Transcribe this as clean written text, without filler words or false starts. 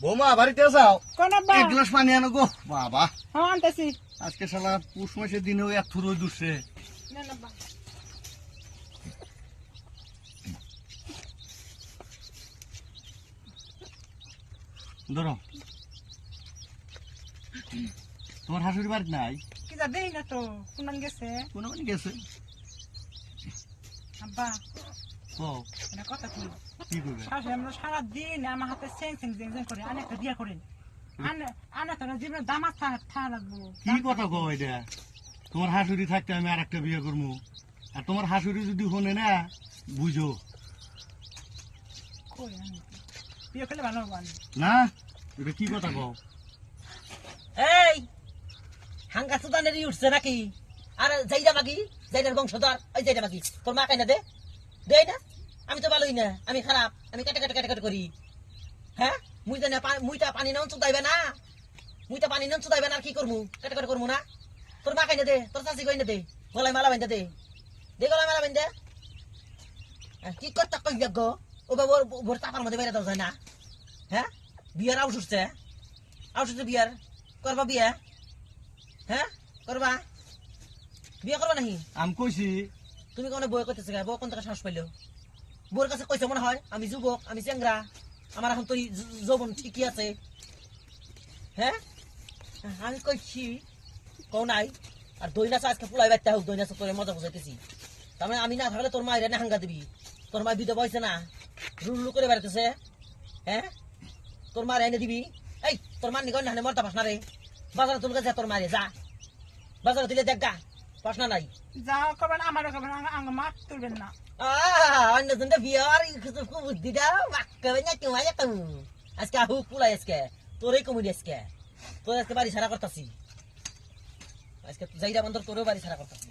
বৌমা বাড়িতে যাও, কোন আব্বা? এক গ্লাস পানি আনো গো। বাবা হ্যাঁ আনতেছি। আজকে শালা পুষ মাসের দিনেও এত রোদ উঠছে। নেন আব্বা। ধরো, তোমার শাশুড়ি বাড়ি নাই? কি যা দেই না তো, কোন গেছে? কোনো মানে গেছে। আব্বা ও এটা কথা কই। কি করবে? শাশুড়ি আমরা সারাদিন আমার হাতে সেং সেং জেং জেং করে আনে একটা বিয়া করেন। আনে তো জীবনের দামাত থা লাগবো। কি কথা কও এটা? তোমার শাশুড়ি থাকতে আমি আর একটা বিয়ে করবো, আর তোমার শাশুড়ি যদি শোনে না বুঝো কই আনি বিয়ে করলে ভালো হবো। না। এটা কি কথা কও? এই হাঙ্গা সুদানের উঠছে নাকি? আর যাইরা মাগি, যাইরার বংশধর, ওই যাইরা মাগি তোর মা কাইনা দে দে না। আমি তো ভালোই না, আমি খারাপ, আমি কাটে কাটে কাটে কাটে করি। হ্যাঁ মুইটা পানি নন চুদাইবে না, মুইটা পানি নন চুদাইবে না, আর কি করমু? কাটে কাটে করমু না। তোর মা কাইনা দে, তোর চাষি কইনা দে, গলায় মালা বাইন্দা দে, দে গলায় মালা বাইন্দা। কি করতে কই গো? ও বাবা ওর চাপার মধ্যে বেড়ে দাও যায় না। হ্যাঁ বিয়ার আউট উঠছে, আউট উঠছে বিয়ার। করবা বিয়া? হ্যাঁ করবা বিয়ে করবা নাহি? আমি কইছি তুমি কোন বই করতেছে, বউ কোন থেকে সাহস পাইলো? বউর কাছে কইছে মনে হয় আমি যুবক, আমি চেংরা, আমার এখন তো যৌবন ঠিকই আছে। হ্যাঁ আমি কইছি কও নাই। আর দই নাচ আজকে পুলাই বাইতে হোক, দই নাচ করে মজা বুঝাইতেছি। তার মানে আমি না থাকলে তোর মায়ের না হাঙ্গা দিবি। তোর মা বিধবা হয়েছে না, রুলু করে বেড়াতেছে। হ্যাঁ তোর মার এনে দিবি। এই তোর মার নিকন না মরতা পাস না রে, বাজারে তোর কাছে তোর মারে যা, বাজারে দিলে দেখ গা পাস না নাই। যা করবেন আমারও করবেন, আঙ্গ মাছ তুলবেন না। অন্য জনটা বিয়ার খুব বুদ্ধি দাও বাক্কাবে না কেউ আজকে আহু পুলাই আজকে তোরই কমিটি আজকে তোর আজকে বাড়ি ছাড়া করতাছি, আজকে যাইরা বন্ধর তোরও বাড়ি ছাড়া করতাছি।